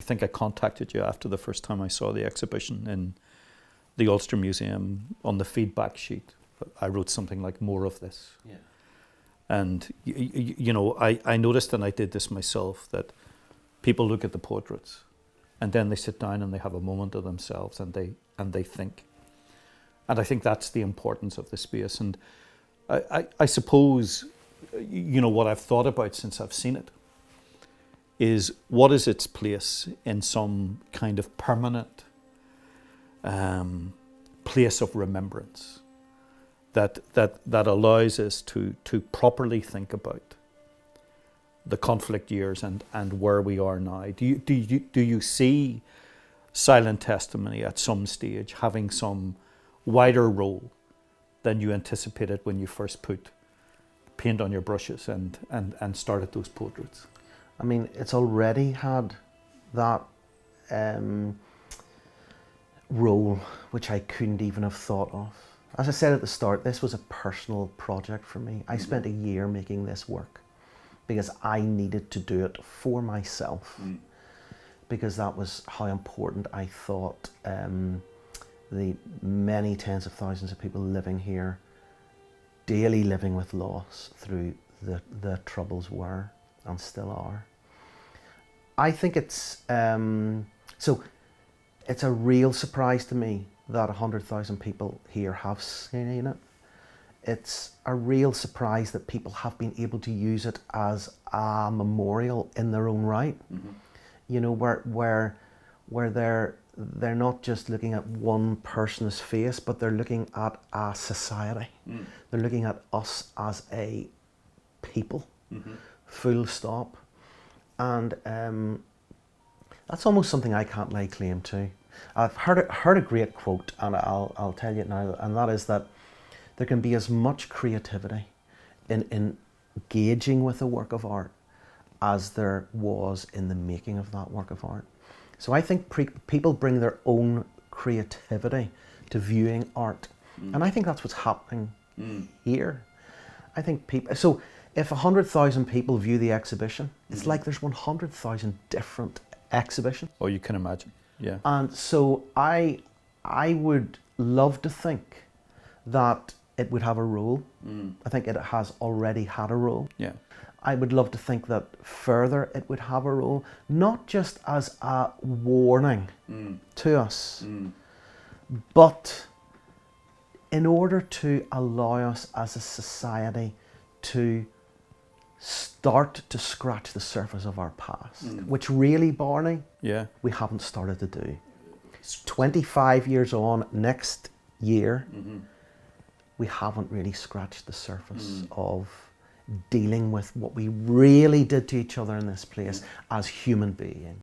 I think I contacted you after the first time I saw the exhibition in the Ulster Museum. On the feedback sheet, I wrote something like "more of this." Yeah. And you know, I noticed, and I did this myself, that people look at the portraits, and then they sit down and they have a moment of themselves, and they think. And I think that's the importance of the space. And I suppose, you know, what I've thought about since I've seen it is, what is its place in some kind of permanent place of remembrance that allows us to properly think about the conflict years and where we are now. Do you see silent testimony at some stage having some wider role than you anticipated when you first put paint on your brushes and started those portraits? I mean, it's already had that role which I couldn't even have thought of. As I said at the start, this was a personal project for me. I spent a year making this work because I needed to do it for myself, because that was how important I thought the many tens of thousands of people living here, daily living with loss through the troubles were and still are. I think it's so it's a real surprise to me that 100,000 people here have seen it. It's a real surprise that people have been able to use it as a memorial in their own right. You know, where they're not just looking at one person's face, but they're looking at a society. They're looking at us as a people, full stop. And that's almost something I can't lay claim to. I've heard a great quote, and I'll tell you it now, and that is that there can be as much creativity in engaging with a work of art as there was in the making of that work of art. So I think people bring their own creativity to viewing art, and I think that's what's happening here. I think people. So if 100,000 people view the exhibition, it's like there's 100,000 different exhibitions. Oh, you can imagine. Yeah. And so I would love to think that it would have a role. I think it has already had a role. Yeah. I would love to think that further it would have a role, not just as a warning to us, but in order to allow us as a society to start to scratch the surface of our past, which really, Barney, we haven't started to do. 25 years on, next year, we haven't really scratched the surface of dealing with what we really did to each other in this place as human beings.